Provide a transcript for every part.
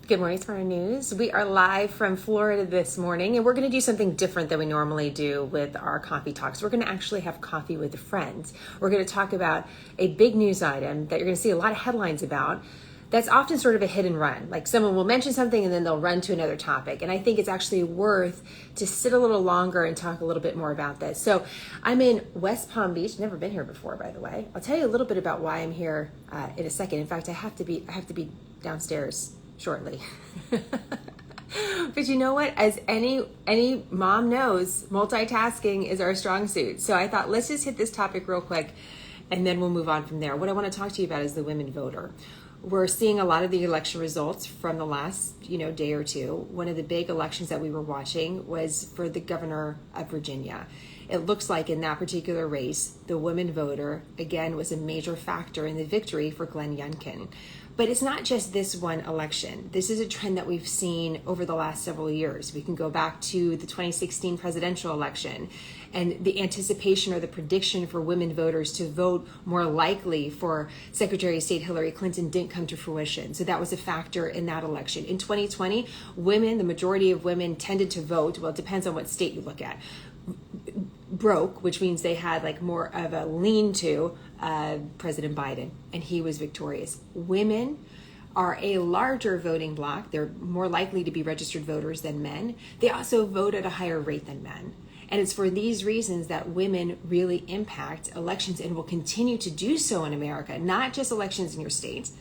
Good morning, Smart News. We are live from Florida this morning, and we're going to do something different than we normally do with our coffee talks. We're going to actually have coffee with friends. We're going to talk about a big news item that you're going to see a lot of headlines about. That's often sort of a hit and run. Like someone will mention something and then they'll run to another topic. And I think it's actually worth to sit a little longer and talk a little bit more about this. So I'm in West Palm Beach. Never been here before, by the way. I'll tell you a little bit about why I'm here in a second. In fact, I have to be downstairs shortly. But you know what? As any mom knows, multitasking is our strong suit. So I thought, let's just hit this topic real quick and then we'll move on from there. What I want to talk to you about is the women voter. We're seeing a lot of the election results from the last, day or two. One of the big elections that we were watching was for the governor of Virginia. It looks like in that particular race, the women voter, again, was a major factor in the victory for Glenn Youngkin. But it's not just this one election. This is a trend that we've seen over the last several years. We can go back to the 2016 presidential election and the anticipation or the prediction for women voters to vote more likely for Secretary of State Hillary Clinton didn't come to fruition. So that was a factor in that election. In 2020, the majority of women tended to vote, well, it depends on what state you look at, broke, which means they had like more of a lean to President Biden, and he was victorious. Women are a larger voting bloc. They're more likely to be registered voters than men. They also vote at a higher rate than men. And it's for these reasons that women really impact elections and will continue to do so in America, not just elections in your state,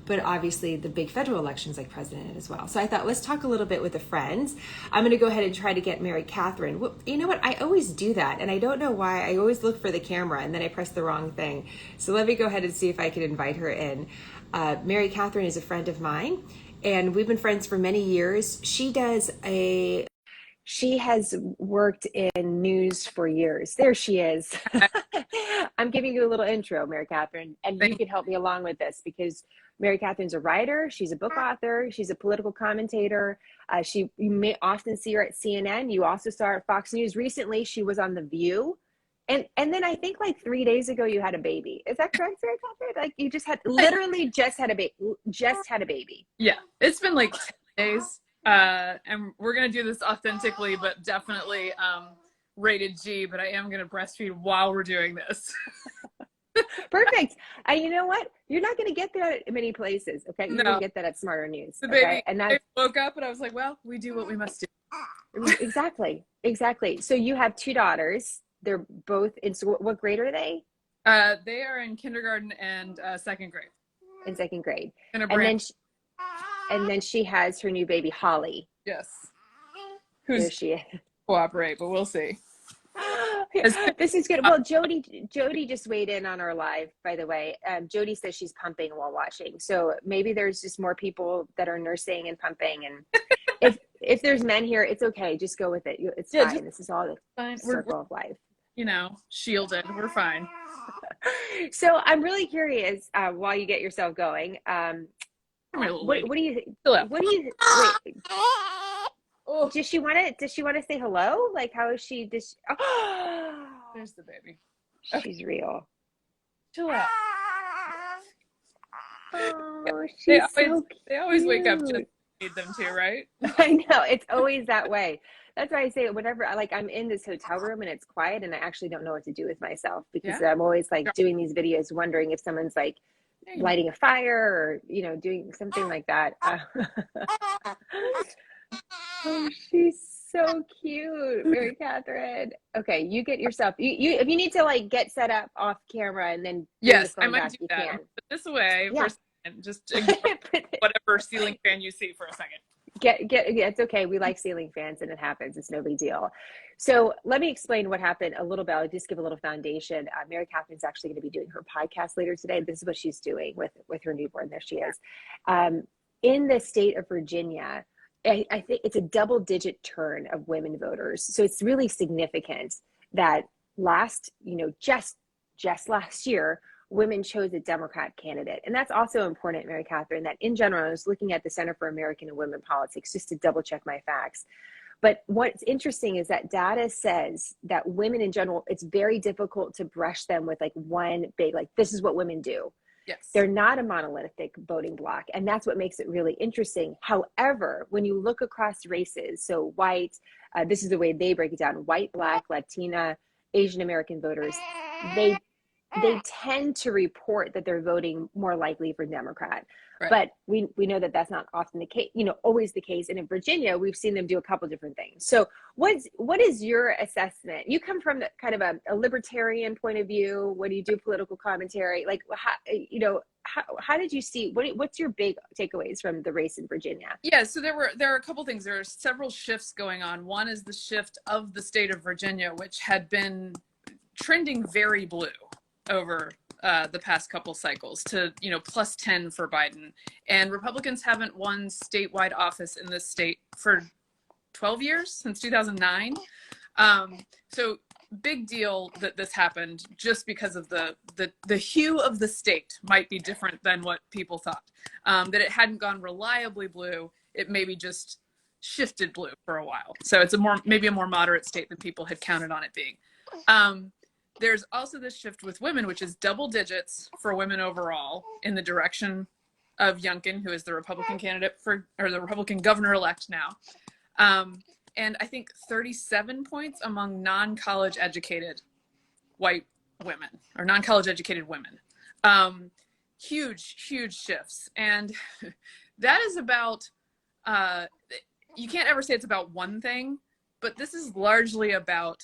but obviously the big federal elections like president as well. So I thought, let's talk a little bit with the friends. I'm going to go ahead and try to get Mary Katharine. Well, you know what? I always do that. And I don't know why. I always look for the camera and then I press the wrong thing. So let me go ahead and see if I can invite her in. Mary Katharine is a friend of mine and we've been friends for many years. She has worked in news for years. There she is. I'm giving you a little intro, Mary Katharine, and you can help me along with this because Mary Katharine's a writer. She's a book author. She's a political commentator. You may often see her at CNN. You also saw her at Fox News. Recently, she was on The View. And then I think like 3 days ago, you had a baby. Is that correct, Mary Katharine? Like you just had had a baby. Yeah, it's been like 10 days. And we're going to do this authentically, but definitely rated G, but I am going to breastfeed while we're doing this. Perfect. And you know what? You're not going to get that at many places. Okay. You're going to get that at Smarter News. The okay? baby, And I woke up and I was like, well, we do what we must do. Exactly. So you have two daughters. They're both in school. What grade are they? They are in kindergarten and second grade. In second grade. And then she has her new baby, Holly. Yes. There she is. Cooperate, but we'll see. This is good. Well, Jody just weighed in on our live, by the way. Jody says she's pumping while watching. So maybe there's just more people that are nursing and pumping. And if there's men here, it's okay. Just go with it. It's fine. This is all the circle of life. Shielded. We're fine. So I'm really curious while you get yourself going. What do you wait? Oh. Does she want to say hello? Like, how is she? There's the baby. She's real. Chill out. Oh, she's so cute. They always wake up just to need them to, right? I know. It's always that way. That's why I say whenever I'm in this hotel room and it's quiet and I actually don't know what to do with myself because I'm always like doing these videos wondering if someone's like lighting a fire or, doing something like that. Oh, she's so cute, Mary Katharine. Okay, you get yourself. If you need to like get set up off camera and then yes, I might do that. Put this away for a second. Just ignore whatever ceiling fan you see for a second. It's okay. We like ceiling fans and it happens. It's no big deal. So let me explain what happened a little bit. I'll just give a little foundation. Mary Katharine's actually going to be doing her podcast later today. This is what she's doing with her newborn. There she is. In the state of Virginia, I think it's a double-digit turn of women voters. So it's really significant that just last year, women chose a Democrat candidate. And that's also important, Mary Katharine, that in general, I was looking at the Center for American and Women Politics just to double check my facts. But what's interesting is that data says that women in general, it's very difficult to brush them with like one big, like this is what women do. Yes. They're not a monolithic voting bloc, and that's what makes it really interesting. However, when you look across races, so white, this is the way they break it down: white, Black, Latina, Asian American voters, they they tend to report that they're voting more likely for Democrat. Right. But we know that that's not often the case, always the case. And in Virginia, we've seen them do a couple different things. So what is your assessment? You come from kind of a libertarian point of view when you do political commentary. Like, how did you see, what's your big takeaways from the race in Virginia? Yeah, so there are a couple things. There are several shifts going on. One is the shift of the state of Virginia, which had been trending very blue over the past couple cycles to, plus 10 for Biden. And Republicans haven't won statewide office in this state for 12 years, since 2009. So big deal that this happened, just because of the hue of the state might be different than what people thought. That it hadn't gone reliably blue, it maybe just shifted blue for a while. So it's maybe a more moderate state than people had counted on it being. There's also this shift with women, which is double digits for women overall in the direction of Youngkin, who is the Republican candidate or the Republican governor-elect now. And I think 37 points among non-college educated white women, or non-college educated women. Huge, huge shifts. And that is about, you can't ever say it's about one thing, but this is largely about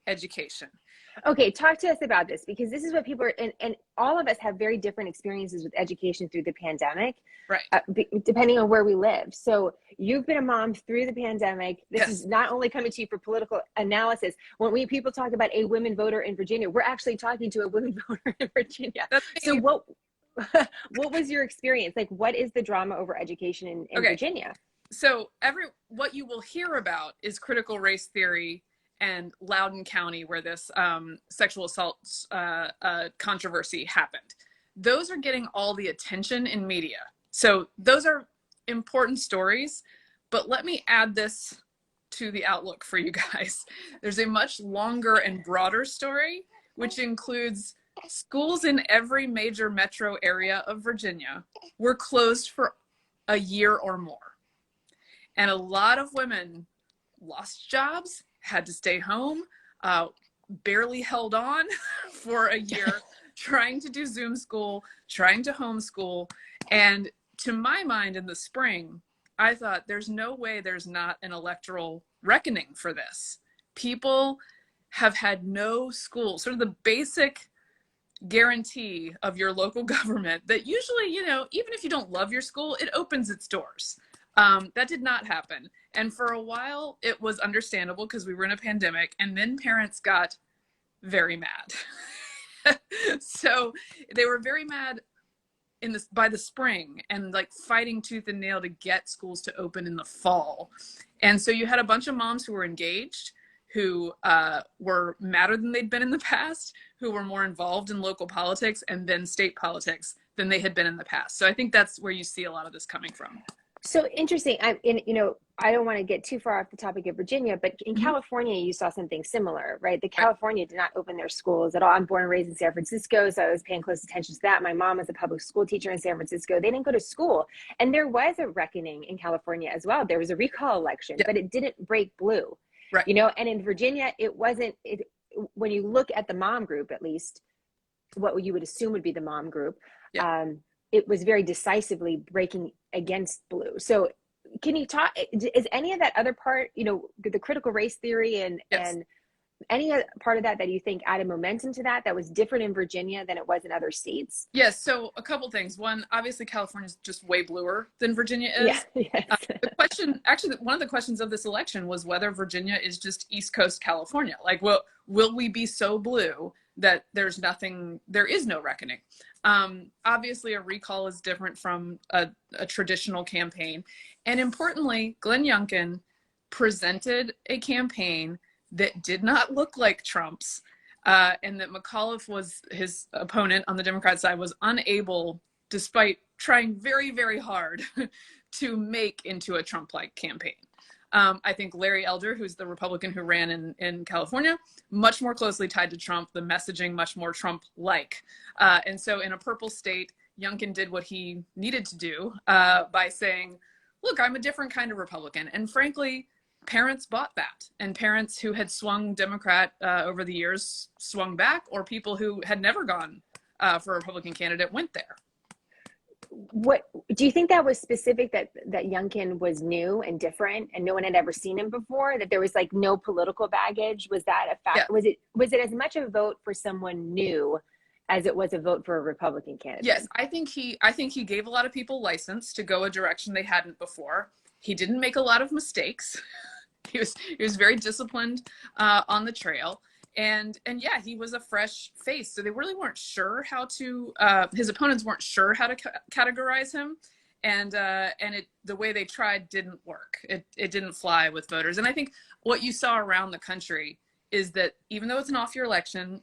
education. Okay, talk to us about this, because this is what people are, and all of us have very different experiences with education through the pandemic, right? Depending on where we live. So you've been a mom through the pandemic. This Yes. is not only coming to you for political analysis. When people talk about a women voter in Virginia, we're actually talking to a women voter in Virginia. So what was your experience? Like, what is the drama over education in Virginia? So what you will hear about is critical race theory and Loudoun County, where this sexual assault controversy happened. Those are getting all the attention in media. So those are important stories, but let me add this to the outlook for you guys. There's a much longer and broader story, which includes schools in every major metro area of Virginia were closed for a year or more. And a lot of women lost jobs, had to stay home, barely held on for a year, trying to do Zoom school, trying to homeschool. And to my mind, in the spring, I thought there's no way there's not an electoral reckoning for this. People have had no school, sort of the basic guarantee of your local government that usually, even if you don't love your school, it opens its doors. That did not happen. And for a while, it was understandable because we were in a pandemic, and then parents got very mad. So they were very mad by the spring, and like fighting tooth and nail to get schools to open in the fall. And so you had a bunch of moms who were engaged, who were madder than they'd been in the past, who were more involved in local politics and then state politics than they had been in the past. So I think that's where you see a lot of this coming from. So interesting. I don't want to get too far off the topic of Virginia, but in California, you saw something similar, right? California did not open their schools at all. I'm born and raised in San Francisco, so I was paying close attention to that. My mom was a public school teacher in San Francisco. They didn't go to school. And there was a reckoning in California as well. There was a recall election, but it didn't break blue, right? And in Virginia, when you look at the mom group, at least what you would assume would be the mom group, it was very decisively breaking against blue. So can you talk, is any of that other part, the critical race theory and any part of that you think added momentum to that was different in Virginia than it was in other states? Yes. So a couple things. One, obviously California is just way bluer than Virginia is. Yeah, yes. One of the questions of this election was whether Virginia is just East Coast California. Like, will we be so blue that there is no reckoning? Obviously a recall is different from a traditional campaign. And importantly, Glenn Youngkin presented a campaign that did not look like Trump's, and that McAuliffe, his opponent on the Democrat side, was unable, despite trying very, very hard, to make into a Trump-like campaign. I think Larry Elder, who's the Republican who ran in California, much more closely tied to Trump, the messaging much more Trump-like. And so in a purple state, Youngkin did what he needed to do by saying, look, I'm a different kind of Republican. And frankly, parents bought that. And parents who had swung Democrat over the years swung back, or people who had never gone for a Republican candidate went there. What do you think that was specific, that Youngkin was new and different and no one had ever seen him before, that there was like no political baggage? Was that a fact? Yeah. Was it as much a vote for someone new as it was a vote for a Republican candidate? Yes, I think he gave a lot of people license to go a direction they hadn't before. He didn't make a lot of mistakes. He was very disciplined on the trail. And yeah, he was a fresh face. So they really weren't sure how to, his opponents weren't sure how to categorize him. And the way they tried didn't work. It didn't fly with voters. And I think what you saw around the country is that even though it's an off-year election,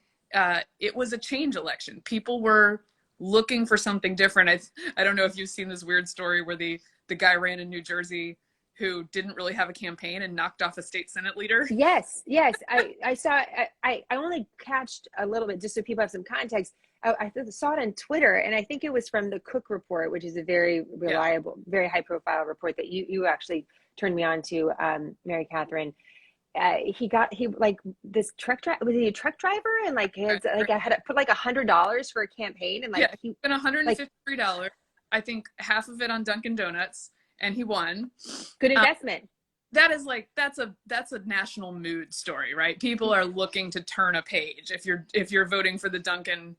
it was a change election. People were looking for something different. I don't know if you've seen this weird story where the guy ran in New Jersey who didn't really have a campaign and knocked off a state Senate leader. Yes. I saw, I only catched a little bit just so people have some context. I saw it on Twitter, and I think it was from the Cook Report, which is a very reliable, very high profile report that you actually turned me on to, Mary Katharine. He like this truck driver, was he a truck driver? And like, he had, like, I had to put like $100 for a campaign, and like, he spent $153. I think half of it on Dunkin' Donuts, and he won. Good investment. That is like, that's a national mood story, right? People are looking to turn a page if you're voting for the Dunkin'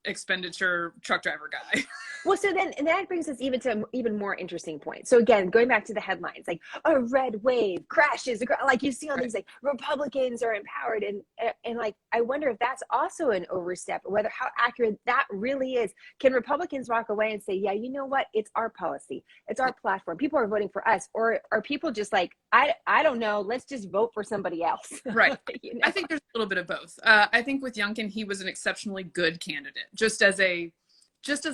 expenditure truck driver guy. Well, so then, and that brings us even to an even more interesting point. So again, going back to the headlines, like a red wave crashes, like you see all these like Republicans are empowered, and like I wonder if that's also an overstep, whether how accurate that really is. Can Republicans walk away and say, yeah, you know what, it's our policy, it's our platform, people are voting for us, or are people just like, I don't know, let's just vote for somebody else? Right. You know? I think there's a little bit of both. I think with Youngkin, he was an exceptionally good candidate, just as a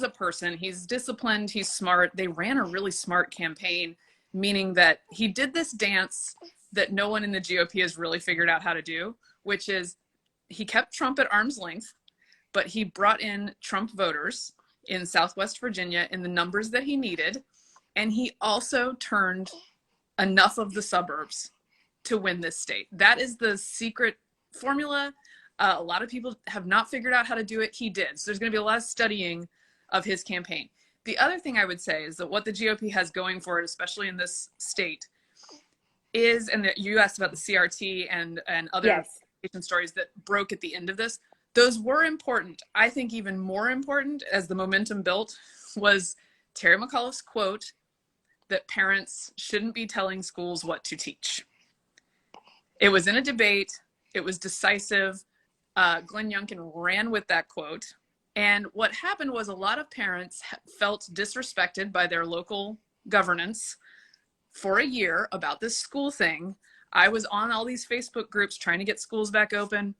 person. He's disciplined, he's smart. They ran a really smart campaign, meaning that he did this dance that no one in the GOP has really figured out how to do, which is he kept Trump at arm's length, but he brought in Trump voters in Southwest Virginia in the numbers that he needed. And he also turned enough of the suburbs to win this state. That is the secret formula. A lot of people have not figured out how to do it. He did. So there's going to be a lot of studying of his campaign. The other thing I would say is that what the GOP has going for it, especially in this state, is, and you asked about the CRT and other stories that broke at the end of this, those were important. I think even more important as the momentum built was Terry McAuliffe's quote that parents shouldn't be telling schools what to teach. It was in a debate. It was decisive. Glenn Youngkin ran with that quote. And what happened was a lot of parents felt disrespected by their local governance for a year about this school thing. I was on all these Facebook groups trying to get schools back open.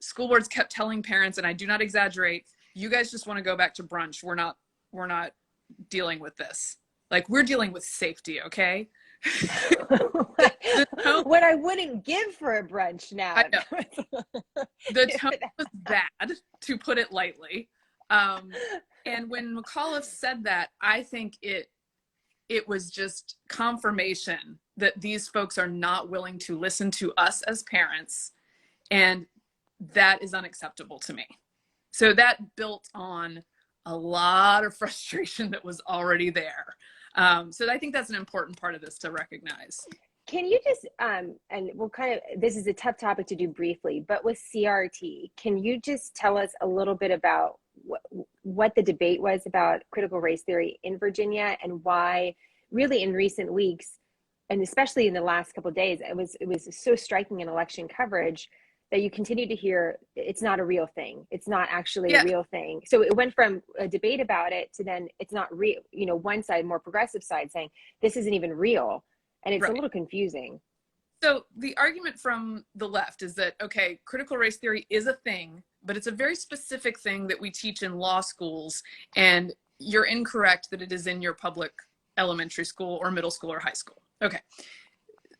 School boards kept telling parents, and I do not exaggerate, you guys just want to go back to brunch. We're not dealing with this. Like, we're dealing with safety, okay? What I wouldn't give for a brunch now. The tone was bad, to put it lightly. And when McAuliffe said that, I think it was just confirmation that these folks are not willing to listen to us as parents. And that is unacceptable to me. So that built on a lot of frustration that was already there. So I think that's an important part of this to recognize. Can you just, and we'll kind of, this is a tough topic to do briefly, but with CRT, can you just tell us a little bit about what the debate was about critical race theory in Virginia, and why really in recent weeks, and especially in the last couple of days, it was so striking in election coverage that you continue to hear it's not a real thing. It's not actually a real thing. So it went from a debate about it to then it's not real, you know, one side, more progressive side, saying this isn't even real. And it's a little confusing. So the argument from the left is that, okay, critical race theory is a thing, but it's a very specific thing that we teach in law schools. And you're incorrect that it is in your public elementary school or middle school or high school. Okay.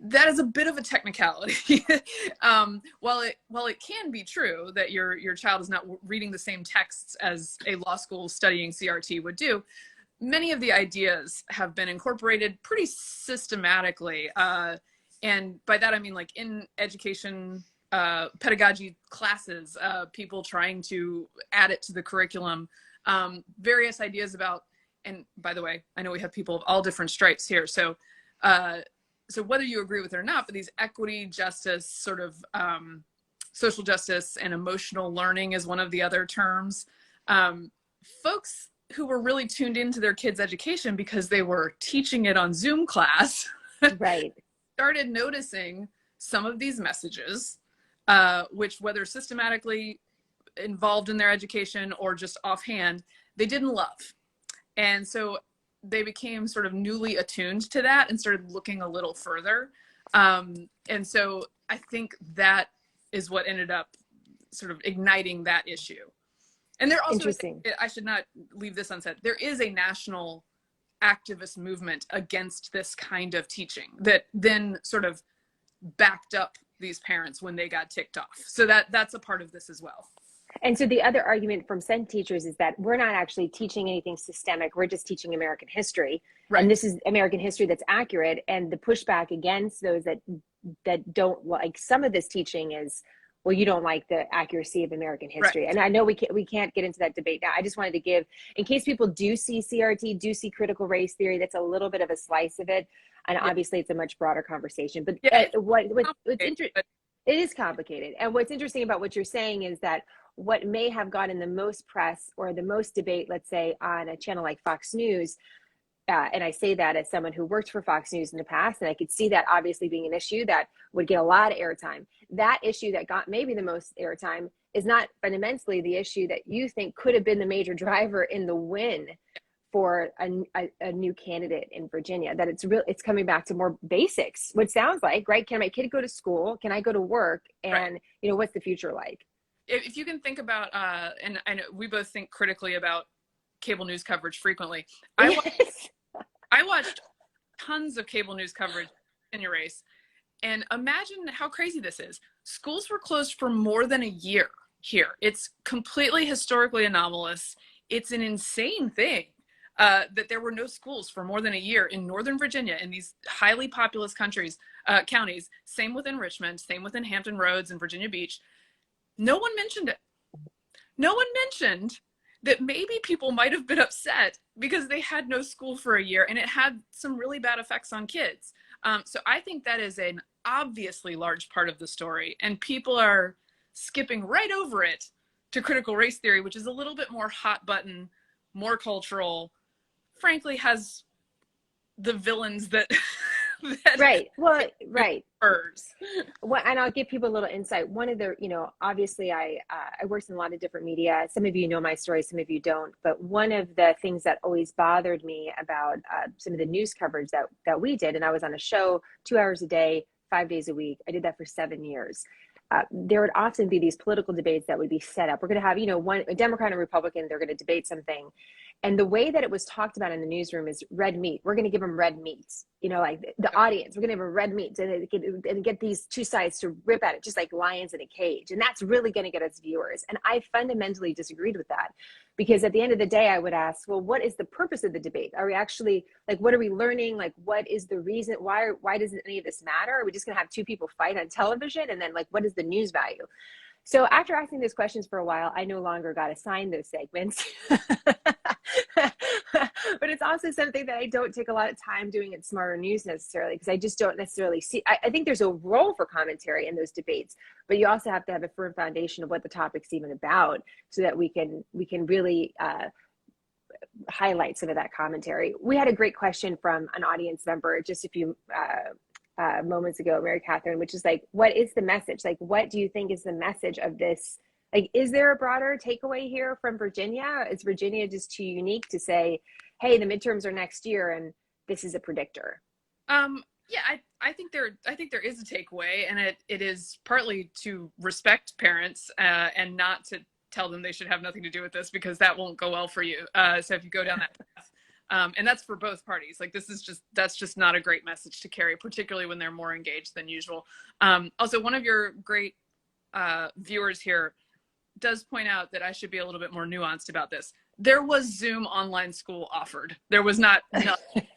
That is a bit of a technicality. While it can be true that your child is not reading the same texts as a law school studying CRT would do, many of the ideas have been incorporated pretty systematically. And by that, I mean like in education, pedagogy classes, people trying to add it to the curriculum, various ideas about, and by the way, I know we have people of all different stripes here. So whether you agree with it or not, but these equity, justice, sort of social justice and emotional learning is one of the other terms. Folks who were really tuned into their kids' education because they were teaching it on Zoom class, right, started noticing some of these messages, which whether systematically involved in their education or just offhand, they didn't love. And so they became sort of newly attuned to that and started looking a little further. And so I think that is what ended up sort of igniting that issue. And there also is, I should not leave this unsaid, there is a national activist movement against this kind of teaching that then sort of backed up these parents when they got ticked off. So that's a part of this as well. And so the other argument from some teachers is that we're not actually teaching anything systemic. We're just teaching American history. Right. And this is American history that's accurate. And the pushback against those that don't like some of this teaching is, well, you don't like the accuracy of American history. Right. And I know we can't get into that debate now. I just wanted to give, in case people do see CRT, do see critical race theory, that's a little bit of a slice of it. And obviously it's a much broader conversation. But what's interesting, it is complicated. And what's interesting about what you're saying is that what may have gotten the most press or the most debate, let's say on a channel like Fox News, and I say that as someone who worked for Fox News in the past, and I could see that obviously being an issue that would get a lot of airtime. That issue that got maybe the most airtime is not fundamentally the issue that you think could have been the major driver in the win for a new candidate in Virginia. That it's coming back to more basics, what sounds like, right? Can my kid go to school? Can I go to work? And what's the future like? If you can think about, and I know we both think critically about cable news coverage frequently. I watched tons of cable news coverage in your race, and imagine how crazy this is. Schools were closed for more than a year here. It's completely historically anomalous. It's an insane thing that there were no schools for more than a year in Northern Virginia, in these highly populous counties. Same within Richmond, same within Hampton Roads and Virginia Beach. No one mentioned it. No one mentioned that maybe people might have been upset because they had no school for a year and it had some really bad effects on kids. So I think that is an obviously large part of the story, and people are skipping right over it to critical race theory, which is a little bit more hot button, more cultural, frankly has the villains that right. Well, right. Well, and I'll give people a little insight. One of the, obviously I worked in a lot of different media. Some of you know my story, some of you don't. But one of the things that always bothered me about some of the news coverage that we did, and I was on a show 2 hours a day, 5 days a week. I did that for 7 years. There would often be these political debates that would be set up. We're going to have, a Democrat and Republican, they're going to debate something. And the way that it was talked about in the newsroom is red meat. We're going to give them red meat, like the audience, we're going to give them red meat and get these two sides to rip at it, just like lions in a cage. And that's really going to get us viewers. And I fundamentally disagreed with that, because at the end of the day, I would ask, well, what is the purpose of the debate? Are we actually, what are we learning? What is the reason? Why doesn't any of this matter? Are we just going to have two people fight on television? And then what is the news value? So after asking those questions for a while, I no longer got assigned those segments. But it's also something that I don't take a lot of time doing at Smarter News necessarily, because I just don't necessarily see. I think there's a role for commentary in those debates, but you also have to have a firm foundation of what the topic's even about, so that we can really highlight some of that commentary. We had a great question from an audience member just a few moments ago, Mary Katharine, which is what is the message? What do you think is the message of this? Is there a broader takeaway here from Virginia? Is Virginia just too unique to say, hey, the midterms are next year and this is a predictor? I think there is a takeaway, and it is partly to respect parents and not to tell them they should have nothing to do with this, because that won't go well for you. So if you go down that path, And that's for both parties. Like that's just not a great message to carry, particularly when they're more engaged than usual. Also, one of your great viewers here does point out that I should be a little bit more nuanced about this. There was Zoom online school offered. There was not,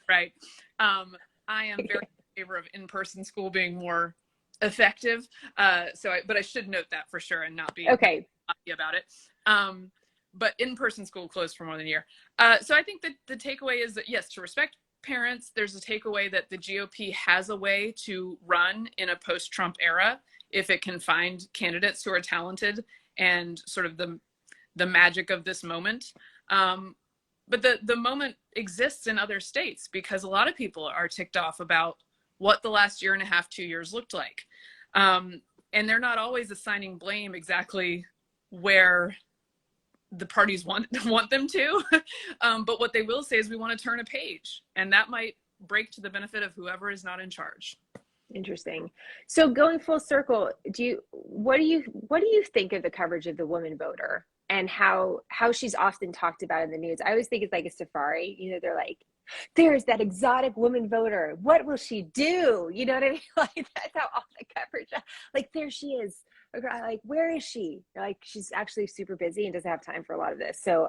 right? I am very in favor of in-person school being more effective. But I should note that for sure and not be okay about it. But in-person school closed for more than a year. So I think that the takeaway is that, yes, to respect parents, there's a takeaway that the GOP has a way to run in a post-Trump era if it can find candidates who are talented and sort of the magic of this moment. But the moment exists in other states because a lot of people are ticked off about what the last year and a half, 2 years looked like. And they're not always assigning blame exactly where the parties want them to. But what they will say is we want to turn a page, and that might break to the benefit of whoever is not in charge. Interesting. So going full circle, what do you think of the coverage of the woman voter and how she's often talked about in the news? I always think it's like a safari. You know, they're like, there's that exotic woman voter. What will she do? You know what I mean? Like that's how all the coverage. Like there she is. Like where is she? Like she's actually super busy and doesn't have time for a lot of this. So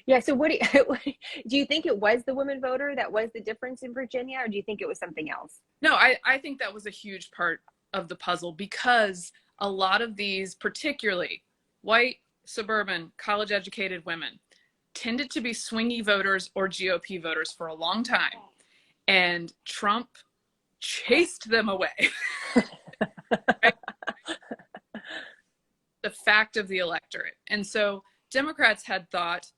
yeah. So what do you think it was the woman voter that was the difference in Virginia, or do you think it was something else? No, I think that was a huge part of the puzzle because a lot of these, particularly white, suburban, college-educated women, tended to be swingy voters or GOP voters for a long time. And Trump chased them away. Right? The fact of the electorate. And so Democrats had thought,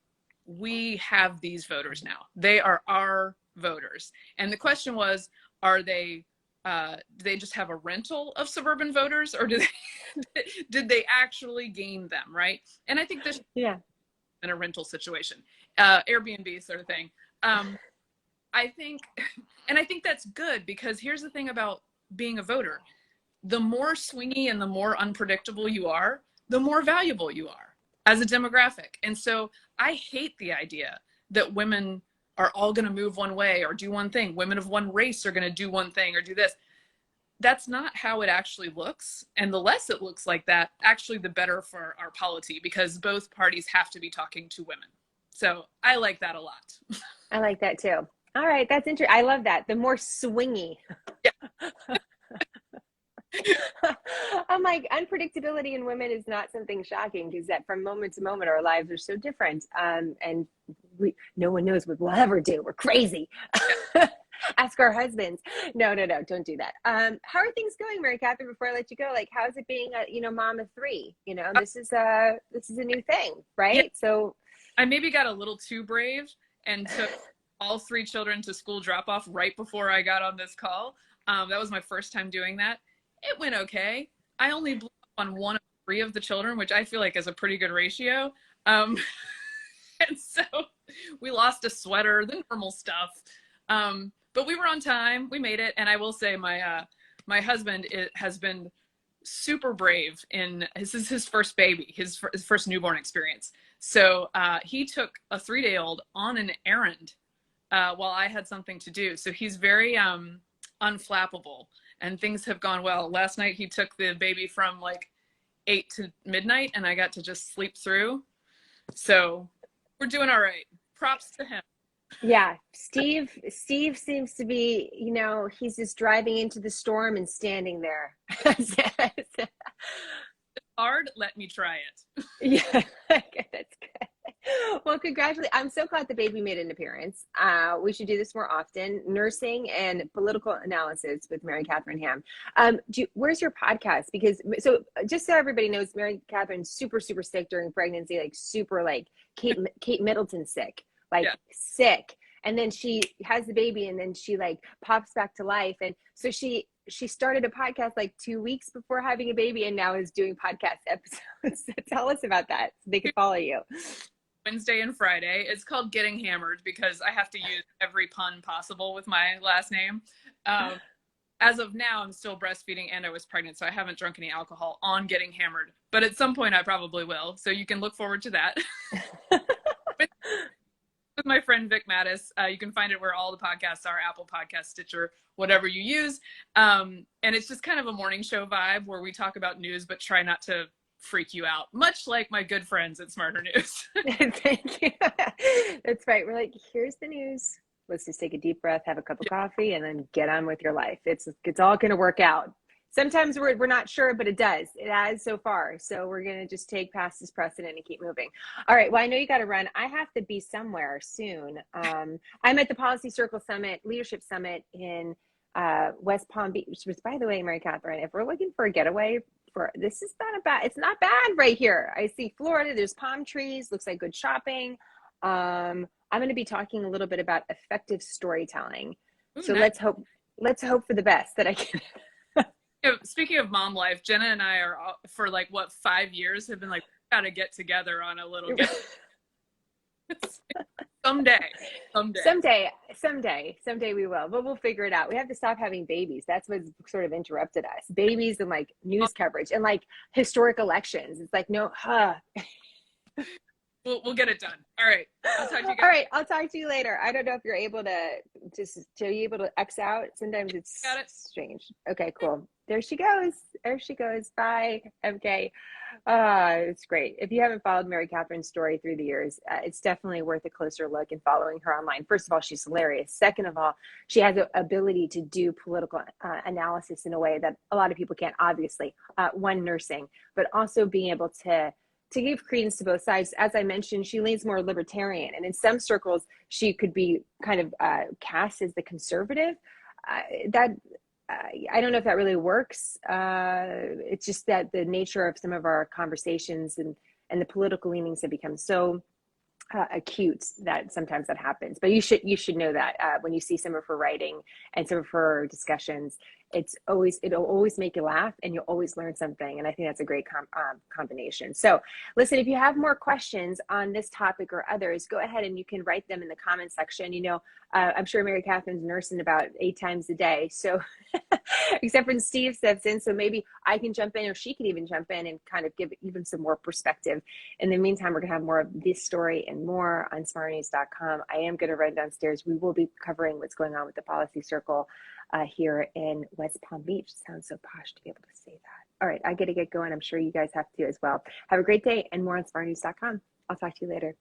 we have these voters now. They are our voters. And the question was, do they just have a rental of suburban voters, or did they actually gain them, right? And I think this in a rental situation, Airbnb sort of thing. I think that's good because here's the thing about being a voter. The more swingy and the more unpredictable you are, the more valuable you are as a demographic. And so I hate the idea that women are all going to move one way or do one thing. Women of one race are going to do one thing or do this. That's not how it actually looks. And the less it looks like that, actually the better for our polity, because both parties have to be talking to women. So I like that a lot. I like that too. All right. That's interesting. I love that. The more swingy. Yeah. I'm like, unpredictability in women is not something shocking because that from moment to moment, our lives are so different. And no one knows what we'll ever do. We're crazy. Ask our husbands. No, don't do that. How are things going, Mary Katharine, before I let you go? Like, how's it being a mom of three? You know, this is a new thing, right? Yeah. So I maybe got a little too brave and took all three children to school drop off right before I got on this call. That was my first time doing that. It went okay. I only blew up on one of three of the children, which I feel like is a pretty good ratio. And so we lost a sweater, the normal stuff. But we were on time. We made it. And I will say my husband has been super brave this is his first baby, his first newborn experience. So he took a 3-day-old on an errand while I had something to do. So he's very unflappable. And things have gone well. Last night, he took the baby from like 8 to midnight, and I got to just sleep through. So we're doing all right. Props to him. Yeah. Steve seems to be, he's just driving into the storm and standing there. It's hard. Let me try it. Yeah. Okay, that's good. Well, congratulations. I'm so glad the baby made an appearance. We should do this more often. Nursing and political analysis with Mary Katharine Ham. Where's your podcast? Because just so everybody knows, Mary Katharine's super, super sick during pregnancy, like super like Kate Middleton sick, sick. And then she has the baby and then she like pops back to life. And so she started a podcast like 2 weeks before having a baby and now is doing podcast episodes. So tell us about that so they can follow you. Wednesday and Friday. It's called Getting Hammered because I have to use every pun possible with my last name. As of now, I'm still breastfeeding and I was pregnant, so I haven't drunk any alcohol on Getting Hammered. But at some point, I probably will. So you can look forward to that. with my friend Vic Mattis. You can find it where all the podcasts are, Apple Podcast, Stitcher, whatever you use. And it's just kind of a morning show vibe where we talk about news, but try not to freak you out, much like my good friends at Smarter News. Thank you. That's right. We're like, here's the news. Let's just take a deep breath, have a cup of coffee, and then get on with your life. It's all going to work out. Sometimes we're not sure, but it does. It has so far. So we're going to just take past this precedent and keep moving. All right. Well, I know you got to run. I have to be somewhere soon. I'm at the Policy Circle Summit, Leadership Summit in West Palm Beach, which, by the way, Mary Catherine, if we're looking for a getaway, this is it's not bad right here. I see Florida, there's palm trees, looks like good shopping. I'm going to be talking a little bit about effective storytelling. Ooh, so nice. let's hope for the best that I can. Speaking of mom life, Jenna and I are for 5 years have been like, we gotta get together on a little get. Someday we will, but we'll figure it out. We have to stop having babies. That's what's sort of interrupted us. Babies and news coverage and historic elections. It's no, We'll get it done. All right. I'll talk to you guys. All right. I'll talk to you later. I don't know if you're able to X out. Sometimes it's strange. Okay, cool. There she goes. Bye. Okay. It's great. If you haven't followed Mary Catherine's story through the years, it's definitely worth a closer look in following her online. First of all, she's hilarious. Second of all, she has the ability to do political analysis in a way that a lot of people can't, obviously. One, nursing, but also being able to give credence to both sides. As I mentioned, she leans more libertarian, and in some circles, she could be kind of cast as the conservative. I don't know if that really works. It's just that the nature of some of our conversations and the political leanings have become so acute that sometimes that happens. But you should know that when you see some of her writing and some of her discussions, it'll always make you laugh, and you'll always learn something. And I think that's a great combination. So listen, if you have more questions on this topic or others, go ahead and you can write them in the comment section. I'm sure Mary Catherine's nursing about 8 times a day. So except when Steve steps in, so maybe I can jump in, or she can even jump in and kind of give even some more perspective. In the meantime, we're gonna have more of this story and more on smarternews.com. I am gonna run downstairs. We will be covering what's going on with the Policy Circle here in West Palm Beach. Sounds so posh to be able to say that. All right, I got to get going. I'm sure you guys have to as well. Have a great day, and more on smarternews.com. I'll talk to you later.